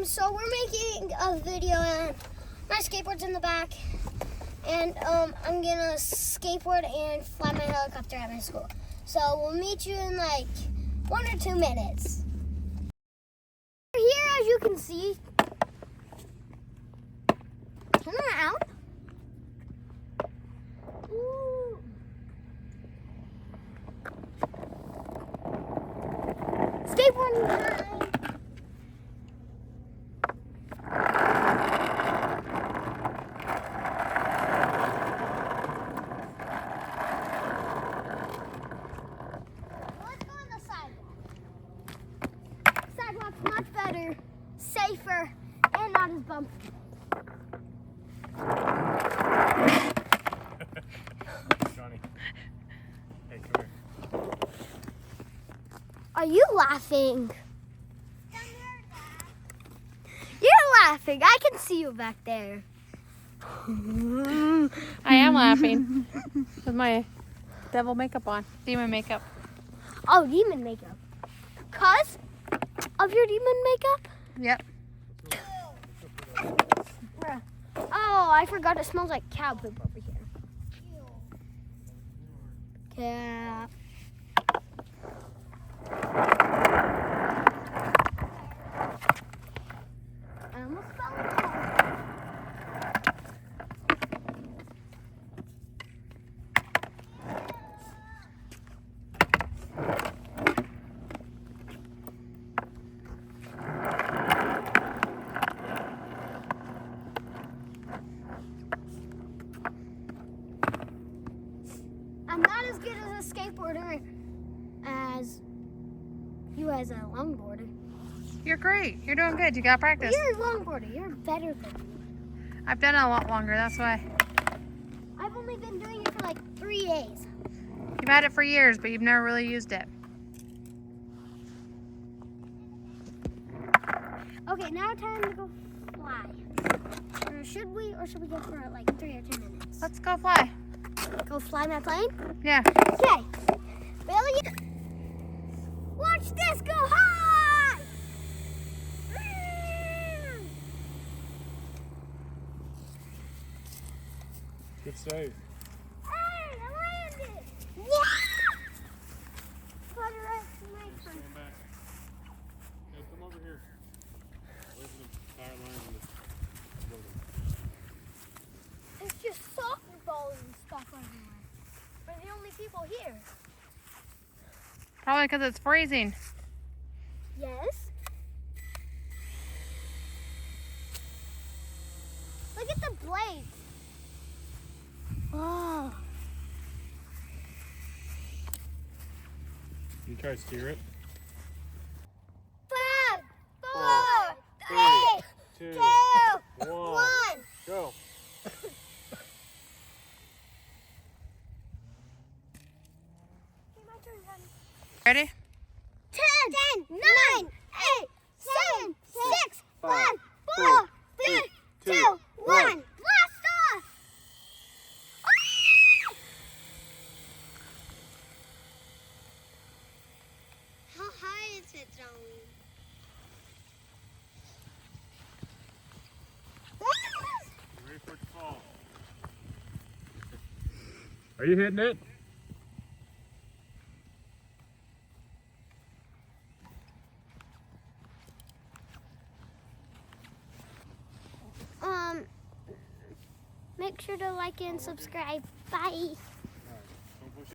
So we're making a video and my skateboard's in the back. And I'm gonna skateboard and fly my helicopter at my school. So we'll meet you in like 1 or 2 minutes. Here, as you can see, turn around. Ooh. Skateboarding time. Much better, safer, and not as bumpy. Johnny. Hey, come here. Are you laughing? You're laughing. I can see you back there. I am laughing with my devil makeup on, demon makeup. Oh, demon makeup. 'Cause of your demon makeup? Yep. Oh, I forgot it smells like cow poop over here. Cat. I almost fell in. I'm not as good as a skateboarder as you as a longboarder. You're great. You're doing good. You got practice. You're a longboarder. You're better than me. I've done it a lot longer. That's why. I've only been doing it for like 3 days. You've had it for years, but you've never really used it. Okay, now time to go fly. Or should we go for like 3 or 2 minutes? Let's go fly. Go fly my plane? Yeah. Okay. Billy, watch this go high! Good save. Hey, I landed! Yeah! Put it right in my front. Stand back. Hey, come over here. Away from the tire line and the building. It's just soccer balls and stuff everywhere. We're the only people here. Probably because it's freezing. Yes. Look at the blades. Oh. You try to steer it. 5, 4, 3, 2, 2, 1. 1. Go. Ready? 10, 9, 8, 7, 6, 5, 4, 3, 2, 1. Blast off! How high is it, Johnny? Ready for it to fall. Are you hitting it? Make sure to like and subscribe. Bye.